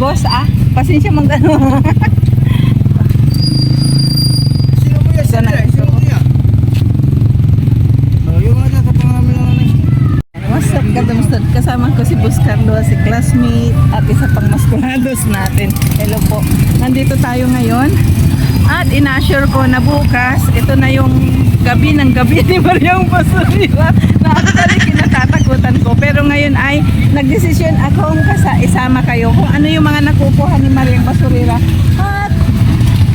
boss pasensya mong tanong. Sino mo yan? Sino mo yan? Yung mga sa pangalan lang. What's up, kadamstad? Kasama ko si Boss Carlo, si classmate at isa pang maskulados natin. Hello po. Nandito tayo ngayon at ina-assure ko na bukas ito na yung gabi ng gabi ni Mariang Basurira na actually kinatatakutan ko. Pero ngayon ay nagdesisyon akong isama kayo kung ano yung mga nakukuha ni Mariang Basurira. At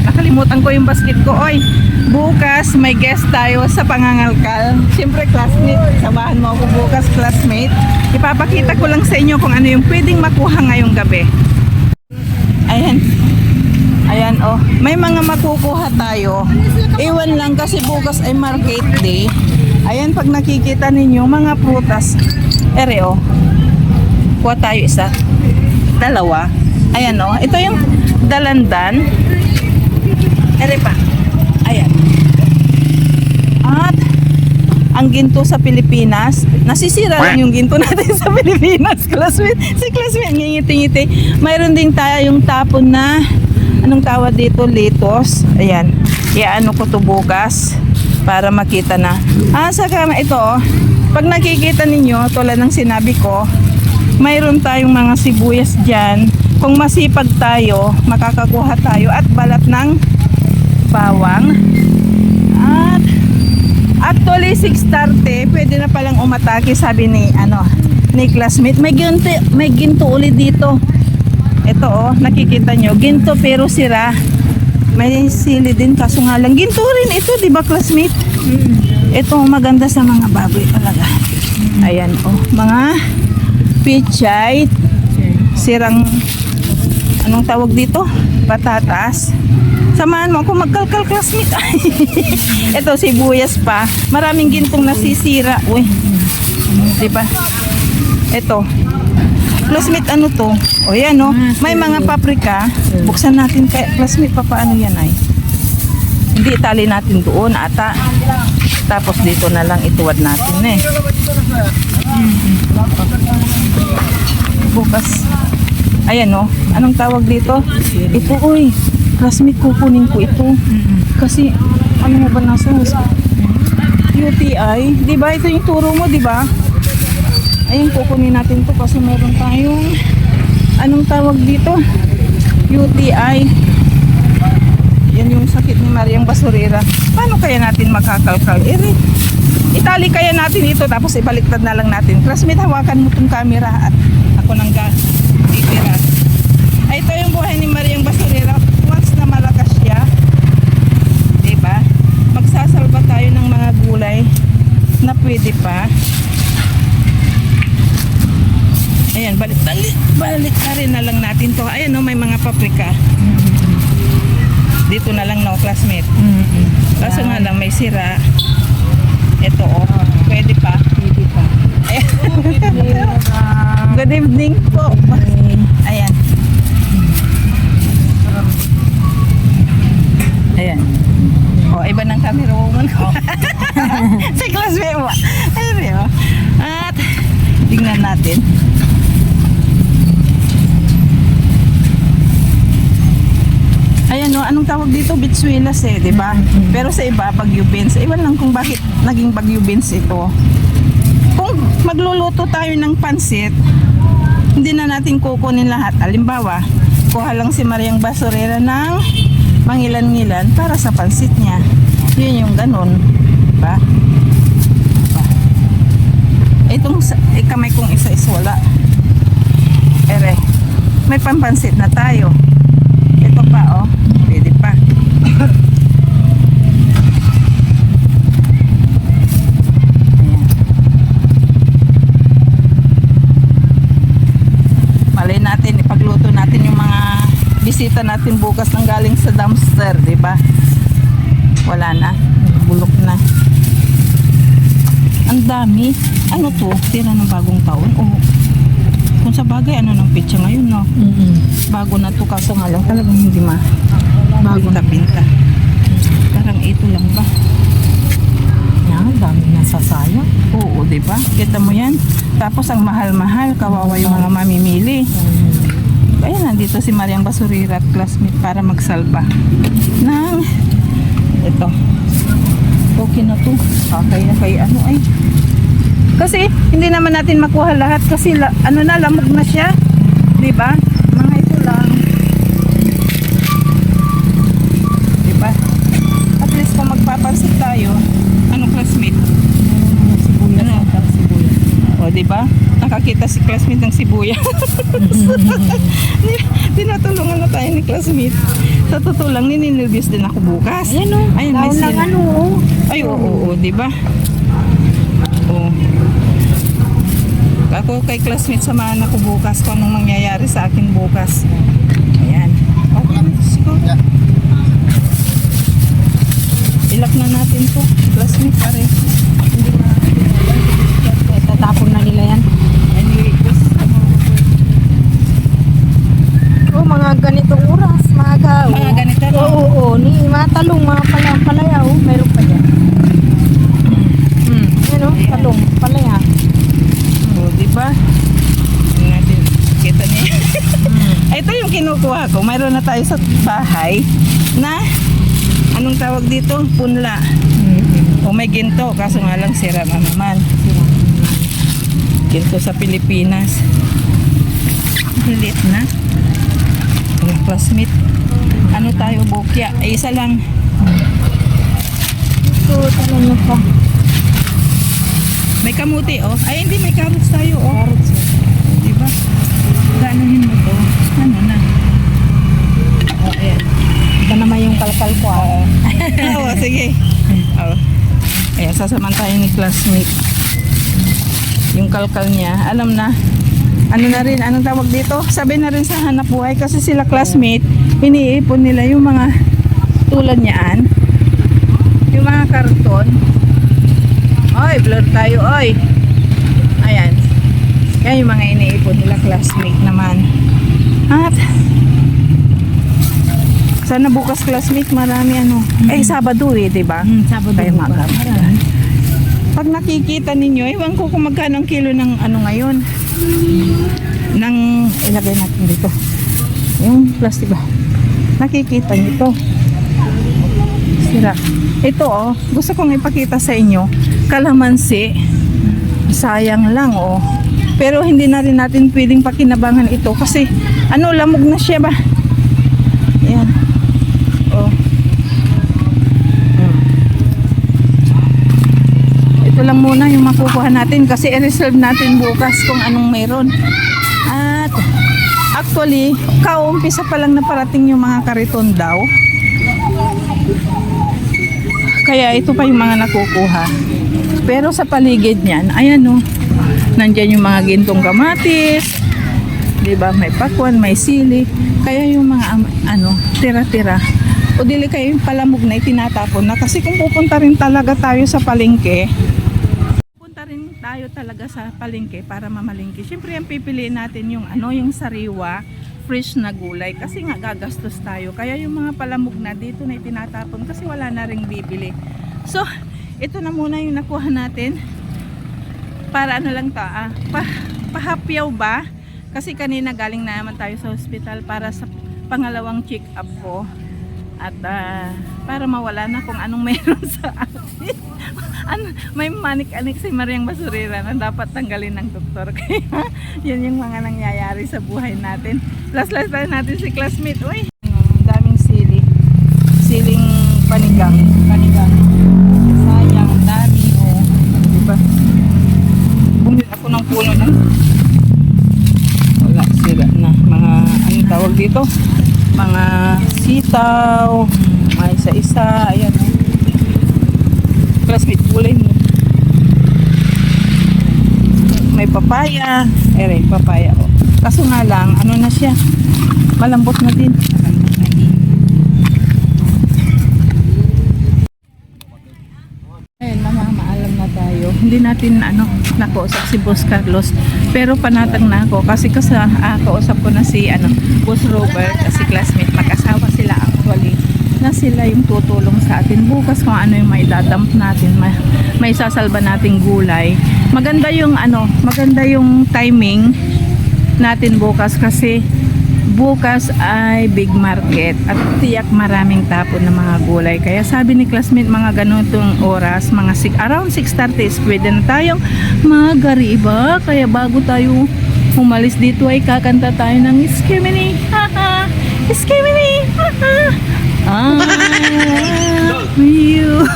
nakalimutan ko yung basket ko. Oy, bukas may guest tayo sa Pangangalkal. Siyempre classmate, samahan mo ako bukas classmate. Ipapakita ko lang sa inyo kung ano yung pwedeng makuha ngayong gabi. Ayan. Ayan oh, may mga makukuha tayo. Iwan lang kasi bukas ay market day. Ayan, pag nakikita ninyo mga prutas. Ere oh. Kuha tayo isa. Dalawa. Ayan oh, ito yung dalandan. Ere pa. Ayan. At ang ginto sa Pilipinas, nasisira lang yung ginto natin sa Pilipinas, classmate. Si classmate ngingiti-ngiti. Mayroon din tayo yung tapon na anong tawag dito, litos. Ayan. Iaano ko to bukas para makita na. Saka ito oh. Pag nakikita ninyo, tulad ng sinabi ko, mayroon tayong mga sibuyas dyan. Kung masipag tayo, makakakuha tayo at balat ng bawang. At actually 6:30 pwede na palang umatake, sabi ni classmate. May ginto ulit dito. Ito oh, nakikita nyo, ginto pero sira. May sili din kaso nga lang ginto rin ito, di ba classmate? Ito maganda sa mga baboy talaga. Ayan oh, mga pichay, sirang anong tawag dito? Patatas. Samahan mo ako magkalkal classmate. Ito sibuyas pa. Maraming gintong nasisira. Uy. Diba? Ito. Classmate ano to? O yan o. May mga paprika. Buksan natin kaya classmate paano yan ay. Hindi itali natin doon ata. Tapos dito na lang ituwad natin eh. Bukas. Ayan o. Anong tawag dito? Ito uy. Classmate, kukunin ko ito. Kasi, ano mo ba nasa UTI? Diba? Ito yung turo mo, diba? Ayun, kukunin natin to kasi meron tayong anong tawag dito? UTI. Yan yung sakit ni Mariang Basurira. Paano kaya natin magkakalkal? Itali kaya natin ito tapos ibaliktad na lang natin. Classmate, hawakan mo itong camera at ako nang titira. Ay, ito yung buhay ni Mariang Basurira. Once na malakas siya, diba? Magsasalba tayo ng mga gulay na pwede pa. Ayan, balik na rin na lang natin to. Ayan, no, may mga paprika. Dito na lang, no, classmate. Kaso nga lang, may sira. Ito, oh. Pwede pa. Pwede pa. Good evening po. Ayan. Ayan. O, iba ng camera woman ko. Si classmate mo. Ayan, o. At, tingnan natin. Ayan o, anong tawag dito? Bitsuelas eh, di ba? Pero sa iba, Bagyo beans. Iwan lang kung bakit naging Bagyo beans ito. Kung magluluto tayo ng pansit, hindi na natin kukunin lahat. Halimbawa, kuha lang si Mariang Basurira ng mangilan-ngilan para sa pansit niya. Yun yung ganun. Diba? Itong kamay kong isa is wala. Ere, may pampansit na tayo. Ito pa oh, pwede pa. Ayan. Malay natin, ipagluto natin yung mga bisita natin bukas ng galing sa dumpster, di ba? Wala na, bulok na. Ang dami. Ano to? Tira ng bagong taon? O kung sa bagay, ano ng pitsa ngayon, no? Bago na to, kaso nga lang talagang hindi bago na pinta. Parang ito lang ba? Yan, dami nasasayang. Oo, di ba? Kita mo yan? Tapos ang mahal-mahal, kawawa yung mga mamimili. Ayan, nandito si Mariang Basurira at classmate para magsalba ng ito. Okay na to. Kaya ano ay. Kasi hindi naman natin makuha lahat kasi lamog na siya. 'Di ba? Mga ito lang. 'Di ba? At least kung magpapansit tayo, anong classmate? Sibuyas. O, 'di ba? Nakakita si classmate ng sibuyas. Tinatulungan na tayo ni classmate. Sa totoo lang, nininilbius din ako bukas. Ayan o. Ayun, may Daon lang sila. ano o. Ay, oo, di ba? Oo. Ako kay classmate, samahan ako bukas kung anong mangyayari sa akin bukas. Ayan. Okay, siguro. Ilak na natin to. Classmate, pare. Hindi na. Tatapon na nila yan. Anyway, Mga ganitong oras, maaga. mga ganito, no? Oo, ni mga talong, mga palaya, meron pa dyan. Yan o, talong, palaya. O, di ba? Tingnan natin. Kita niya. Ito yung kinukuha ko. Mayroon na tayo sa bahay na anong tawag dito? Punla. O may ginto, kaso nga lang sira na naman. Ginto sa Pilipinas. Liit na. Yung classmate. Ano tayo, bukya? Ay, isa lang. Ito, talong na pa. May kamuti, oh. Ay, hindi, may carrots tayo, oh. Carrots, diba? Ganohin mo to. Ano na? Oh, ayan. Ito naman yung kalkal ko. Oo, sige. Oh. Ayan, sasaman tayo ni classmate. Yung kalkal niya, alam na. Ano na rin, anong tawag dito? Sabi na rin sa hanap buhay kasi sila classmate, iniipon nila yung mga tulad niyaan. Yung mga karton. Oy, blur tayo, oy. Ayan. Yan yung mga iniipon nila classmate naman. At sana bukas classmate marami ano. Eh, Sabado eh, 'di ba? Sabado Tayo ba? magkakaroon. Pag nakikita ninyo, ewan ko kung magkano ang kilo ng ano ngayon. Nang ilagay natin dito. Yung plastic ba? Nakikita niyo to. Sira. Ito oh, gusto kong ipakita sa inyo. Kalamansi. Sayang lang oh. Pero hindi na rin natin pwedeng pakinabangan ito kasi ano, lamog na siya ba? Ayan. Oh. Ito lang muna yung makukuha natin kasi i-reserve natin bukas kung anong mayroon. At actually, kaumpisa pa lang na parating yung mga kariton daw. Kaya ito pa yung mga nakukuha. Pero sa paligid niyan, ayan o. Nandyan yung mga gintong kamatis. Diba? May pakwan, may sili. Kaya yung mga tira-tira. O dili kayo yung palamog na itinatapon na. Kasi kung pupunta rin talaga tayo sa palengke, rin tayo talaga sa palengke para mamalengke. Siyempre, ang pipiliin natin yung yung sariwa, fresh na gulay kasi nga gagastos tayo. Kaya yung mga palamog na dito na itinatapon kasi wala na ring bibili. So, ito na muna yung nakuha natin. Para ano lang ta, pahapyaw ba? Kasi kanina galing na naman tayo sa hospital para sa pangalawang check-up ko. At para mawala na kung anong meron sa atin. May manik-anik si Mariang Basurira na dapat tanggalin ng doktor. Kaya yun yung mga nangyayari sa buhay natin. Plus tayo natin si classmate. Uy, daming sili. Siling panigang. Sayang, dami. Oh. Diba? Bumili ako ng puno na. Wala, sila na. Mga, anong tawag dito? Mga sitaw. Mga isa-isa. Ayan. Classmate, kulay mo. May papaya. Papaya. Oh. Kaso nga lang, ano na siya? Malambot na din. Ayun, mamaalam na tayo. Hindi natin nakausap si Boss Carlos. Pero panatag na ako. Kasi kausap ko na si Boss Robert. Kasi classmate, mag-asawa sila actually. Na sila yung tutulong sa atin bukas kung ano yung may dadump natin, may sasalba nating gulay. Maganda yung maganda yung timing natin bukas kasi bukas ay big market at tiyak maraming tapon ng mga gulay. Kaya sabi ni classmate, mga ganitong oras, around 6:30 is pwede na tayong magariba. Kaya bago tayo umalis dito ay kakanta tayo ng Skimini, haha, Skimini, haha, I love you.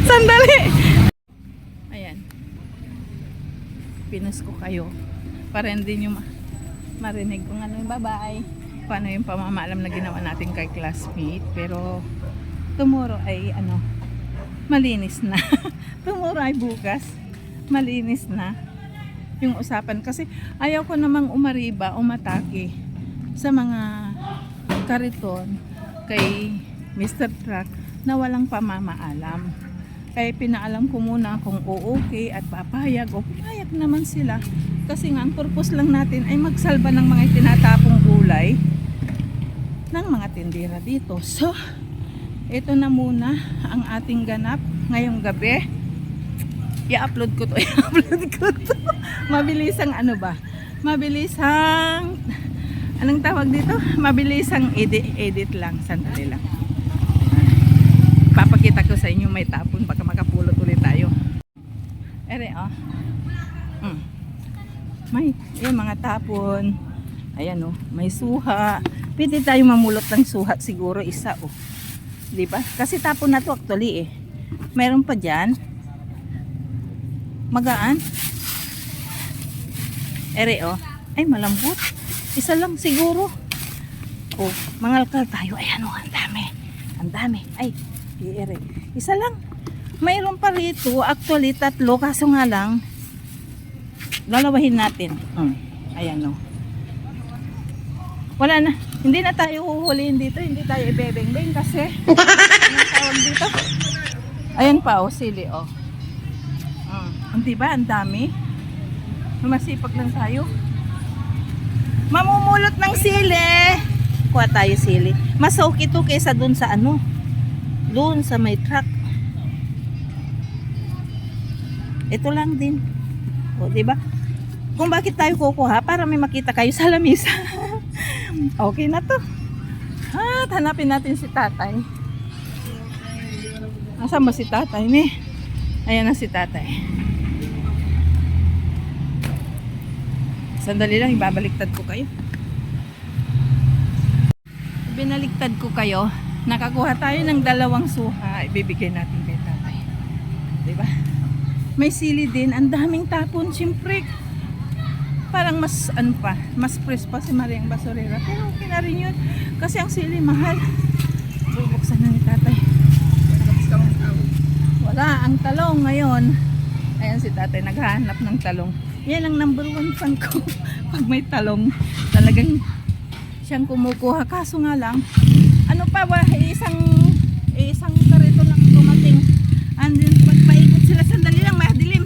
Sandali. Ayan. Pinos ko kayo para hindi nyo marinig kung ano yung bye-bye. Paano yung pamamaalam na ginawa natin kay classmate. Pero tomorrow ay malinis na. Tomorrow ay bukas, malinis na yung usapan. Kasi ayaw ko namang umatake sa mga kariton kay Mr. Truck na walang pamamaalam. Kaya pinaalam ko muna kung okay at papayag o papayag naman sila. Kasi nga ang purpose lang natin ay magsalba ng mga tinatapong gulay ng mga tindera dito. So, ito na muna ang ating ganap ngayong gabi. I-upload ko to. Mabilisang mabilisang anong tawag dito? Mabilisang edit lang. Sandali lang. Papakita ko sa inyo may tapon. Baka makapulot ulit tayo. Ere, may yung mga tapon. Ayan, may suha. Pwede tayo mamulot ng suha siguro isa, diba? Kasi tapon na to actually mayroon pa dyan. Magaan. Ere, ay malambot. Isa lang siguro. Mangalkal tayo. Ayan, ang dami. Ang dami. Ay, ere. Isa lang. Mayroon pa rito. Actually, 3. Kaso nga lang, lalawahin natin. Ayan, wala na. Hindi na tayo huhulihin dito. Hindi tayo ibebeng-beng kasi anong tawag dito? Ayan pa, sili, diba? Ang dami. Masipag lang tayo. Mamumulot ng sili. Kuha tayo sili. Mas okay to kaysa dun sa doon sa may truck. Ito lang din. Diba? Kung bakit tayo kukuha para may makita kayo sa lamisa. Okay na to. At hanapin natin si tatay. Nasaan ba si tatay ni? Ayan na si tatay. Sandali lang, ibabaliktad ko kayo. Binaliktad ko kayo. Nakakuha tayo ng 2 suha. Ibibigay natin kay tatay. Diba? May sili din. Ang daming tapon. Siyempre, parang mas fresh pa si Mariang Basurera. Pero okay na rin yun. Kasi ang sili mahal. Bubuksan na ni tatay. Wala. Ang talong ngayon. Ayan si tatay. Naghahanap ng talong. Yan ang number 1 fan ko. Pag may talong, talagang siyang kumukuha. Kaso nga lang, isang karito lang dumating. And then, pag paikot sila, sandali lang, madilim.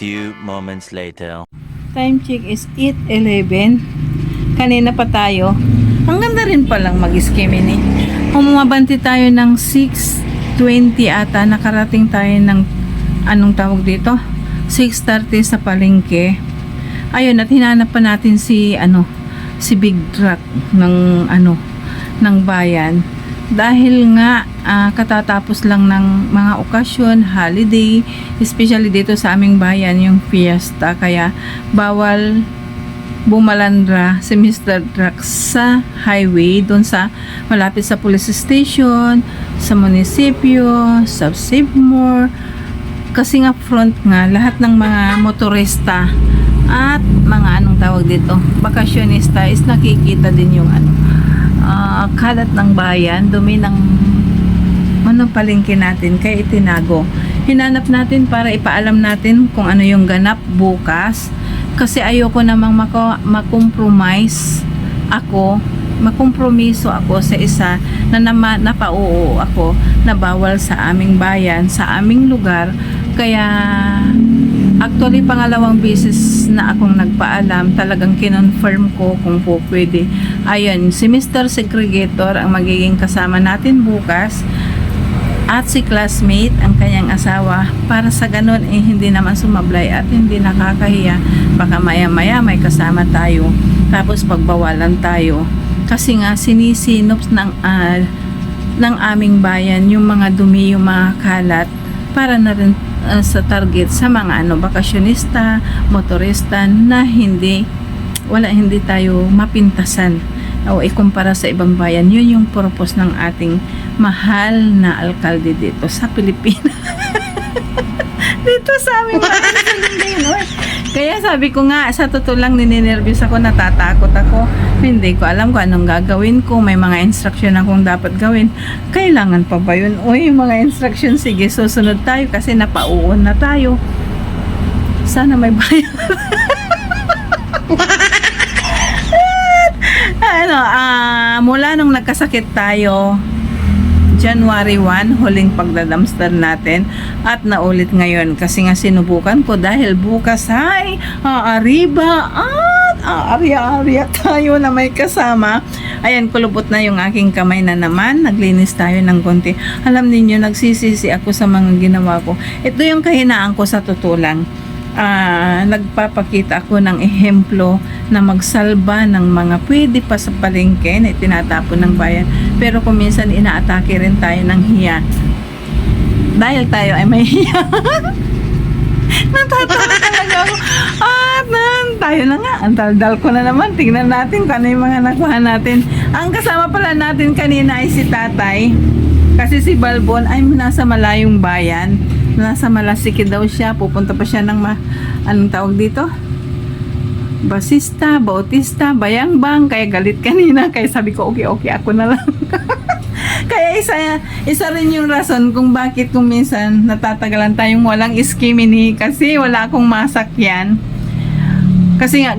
few moments later. Time check is 8:11. Kanina pa tayo. Ang ganda rin palang mag-skimini. Umabanti tayo ng 6:20 ata. Nakarating tayo ng anong tawag dito? 6:30 sa palengke. Ayun, at hinanap pa natin si Big Truck ng ng bayan. dahil nga katatapos lang ng mga okasyon, holiday, especially dito sa aming bayan yung fiesta, kaya bawal bumalandra si Mr. Truck sa highway doon sa malapit sa police station, sa munisipyo, sa Sibmore, kasi nga front nga lahat ng mga motorista at mga anong tawag dito, bakasyonista is nakikita din yung kalat ng bayan, dumi ng palengke natin, kaya itinago. Hinanap natin para ipaalam natin kung ano yung ganap bukas, kasi ayoko namang makompromiso ako sa isa na napauo ako na bawal sa aming bayan, sa aming lugar. Kaya actually pangalawang beses na akong nagpaalam, talagang kinonfirm ko kung po pwede. Ayun, si Mr. Segregator ang magiging kasama natin bukas, at si classmate ang kanyang asawa, para sa ganun hindi naman sumablay at hindi nakakahiya. Baka maya maya may kasama tayo tapos pagbawalan tayo, kasi nga sinisinops ng aming bayan yung mga dumi, yung mga kalat, para na rin sa target sa mga bakasyonista, motorista na hindi tayo mapintasan o ikumpara sa ibang bayan. Yun yung purpose ng ating mahal na alkalde dito sa Pilipinas. Dito sa aming bayan. Kaya sabi ko nga, sa totoo lang ninenervyos ako, natatakot ako. Hindi ko alam kung anong gagawin ko. May mga instruction akong dapat gawin. Kailangan pa ba yun? Uy, mga instruction, sige, susunod tayo kasi napauon na tayo. Sana may bayan. Mula nung nagkasakit tayo January 1, huling pagdadamster natin, at naulit ngayon kasi nga sinubukan ko dahil bukas ay aariba at aarya-arya tayo na may kasama. Ayan, kulubot na yung aking kamay na naman. Naglinis tayo ng konti. Alam niyo, nagsisisi ako sa mga ginawa ko. Ito yung kahinaan ko sa totoo lang. Nagpapakita ako ng ehemplo na magsalba ng mga pwede pa sa palengke na itinatapon ng bayan, pero kung minsan inaatake rin tayo ng hiya dahil tayo ay may hiya. Natatawa talaga ako. Tayo na nga, ang daldal ko na naman. Tingnan natin kung ano yung mga nakuha natin. Ang kasama pala natin kanina ay si tatay, kasi si Balbon ay nasa malayong bayan, nasa Malasiki daw siya. Pupunta pa siya ng anong tawag dito, Basista, Bautista, Bayangbang. Kaya galit kanina, kaya sabi ko okay ako na lang. Kaya isa rin yung rason kung bakit kung minsan natatagalan tayong walang iskimini, kasi wala akong masakyan. Kasi nga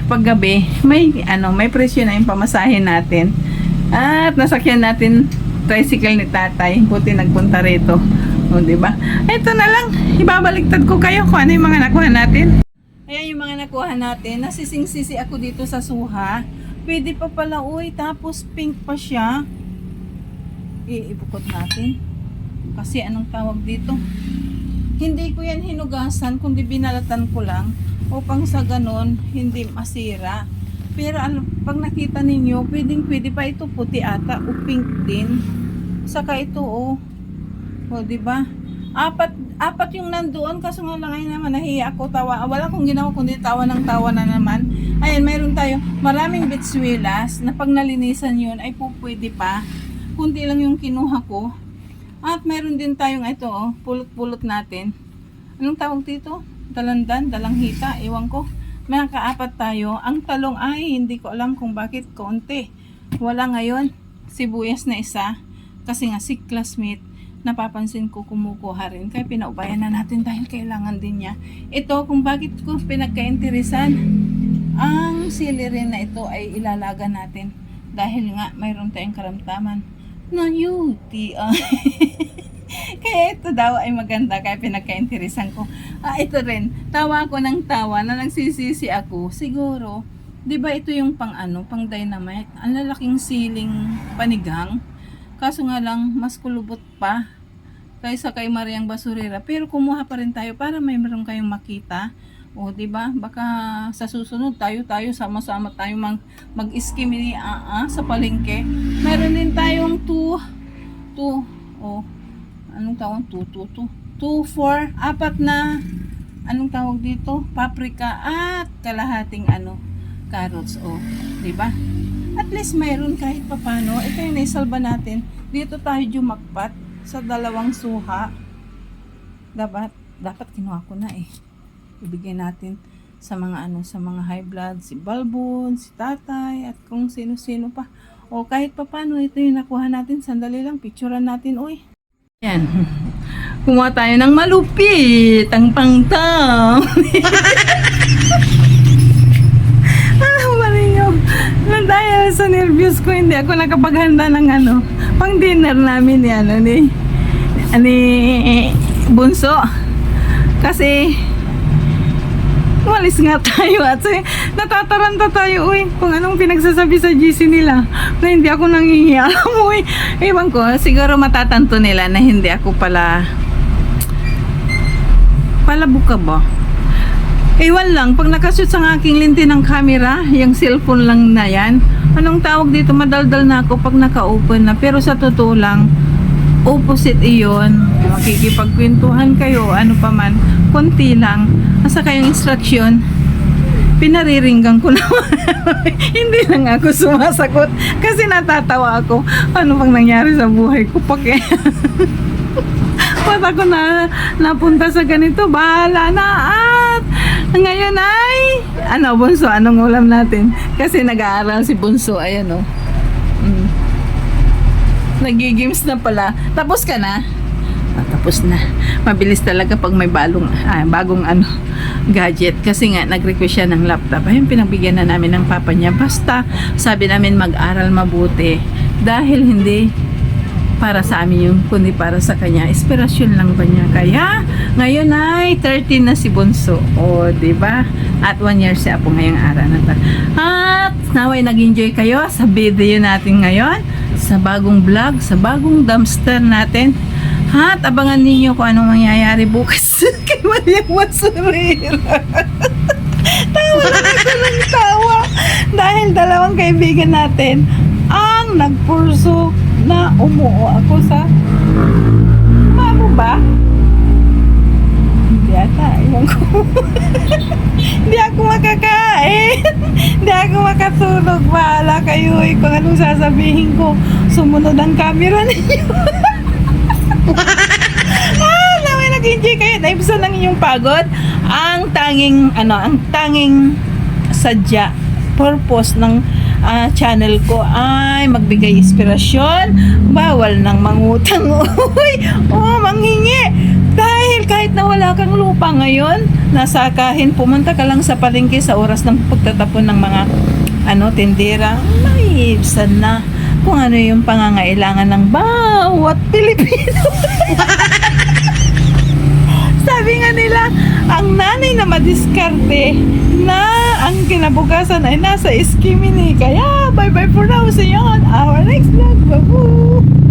pag gabi may presyo na yung pamasahin natin, at nasakyan natin tricycle ni tatay. Buti nagpunta rito. O, diba? Ito na lang, ibabaliktad ko kayo kung ano yung mga nakuha natin. Ayan yung mga nakuha natin. Nasising-sisi ako dito sa suha. Pwede pa pala, uy. Tapos pink pa siya. Iibukot natin. Kasi anong tawag dito? Hindi ko yan hinugasan, kundi binalatan ko lang upang sa ganon hindi masira. Pero pag nakita ninyo, pwede pa ito puti ata o pink din. Saka ito o, diba? Apat yung nandoon, kaso nga lang ay naman nahiya ako, tawa. Wala akong ginawa kundi tawa ng tawa na naman. Ayan, mayroon tayo maraming bitswilas na pag nalinisan yun ay pwede pa. Kunti lang yung kinuha ko. At mayroon din tayong ito, pulot-pulot natin. Anong tawag dito? Dalanghita, ewan ko. May kaapat tayo. Ang talong ay hindi ko alam kung bakit konti. Wala ngayon. Sibuyas na isa. Kasi nga si classmate, napapansin ko kumukuha rin. Kaya pinaubayan na natin dahil kailangan din niya. Ito, kung bakit ko pinagkainteresan, ang celery na ito ay ilalaga natin. Dahil nga mayroon tayong karamdaman na UTI. Kaya ito daw ay maganda, kaya pinagka-interesan ko. Ito rin, tawa ako ng tawa na nagsisisi ako. Siguro, di ba ito yung pang dynamite? Ang lalaking siling panigang. Kaso nga lang, mas kulubot pa kaysa kay Mariang Basurera. Pero kumuha pa rin tayo para may meron kayong makita. O, di ba? Baka sa susunod tayo sama-sama tayo mag-iskimini sa palengke. Meron din tayong Oh, anong tawag? 2, 4, apat na, anong tawag dito? Paprika at kalahating carrots. Oh, di ba? At least mayroon kahit papano. Ito yung naisalba natin. Dito tayo jumakpat sa 2 suha. Dapat kinuha ko na eh. Ibigay natin sa mga sa mga high blood, si Balbon, si Tatay, at kung sino-sino pa. O kahit papano, ito yung nakuha natin. Sandali lang, picturean natin, uy. Yan. Kumuha tayo ng malupit, ang pangtang. Dahil sa nervyos ko, hindi ako nakapaghanda ng pang dinner namin ni Bunso. Kasi umalis nga tayo at natataranta tayo kung anong pinagsasabi sa GC nila na hindi ako nangingialam ewan ko, siguro matatanto nila na hindi ako pala buka ba. Ewan lang, pag nakashoot sa aking linti ng camera, yung cellphone lang na yan, anong tawag dito, madaldal na ako pag naka-open na. Pero sa totoo lang, opposite iyon. Makikipagkwentuhan kayo, ano pa man, konti lang. Asa kayong instruction, pinariringgan ko naman. Hindi lang ako sumasagot kasi natatawa ako. Ano bang nangyari sa buhay ko? Ba't ako napunta sa ganito? Bahala na at ngayon ay Bunso, anong ulam natin? Kasi nag-aaral si Bunso, ayan Nag-games na pala. Tapos ka na? Tapos na. Mabilis talaga pag may bagong gadget. Kasi nga, nag-request siya ng laptop. Ayun, pinagbigyan na namin ng papa niya. Basta, sabi namin mag-aral mabuti. Dahil hindi para sa amin yung, kundi para sa kanya. Inspirasyon lang ba niya? Kaya, ngayon ay 13 na si Bunso. O, diba? At 1 year siya po ngayong araw na to. At, naway nag-enjoy kayo sa video natin ngayon. Sa bagong vlog, sa bagong dumpster natin. At abangan ninyo kung anong mangyayari bukas kay Maria Masurera. Tawa na ako ng tawa. Dahil 2 kaibigan natin ang nagpurso na umuo ako sa mamo ba? Hindi ata, iwan ko. Hindi ako makakain. Hindi ako makatulog. Bahala kayo kung anong sasabihin ko. Sumunod ang camera ninyo. Naway nag-enjoy kayo. Naibsan ng inyong pagod. Ang tanging sadya, purpose ng channel ko ay magbigay inspirasyon, bawal ng mangutang manghingi, dahil kahit na wala kang lupa ngayon, nasakahin, pumunta ka lang sa palengke sa oras ng pagtatapon ng mga tindera, maibsan na kung ano yung pangangailangan ng bawat Pilipino. Sabi nga nila, ang nanay na madiskarte na ang kinabukasan ay nasa iskimini. Kaya, bye-bye for now. See you on our next vlog. Bye-bye.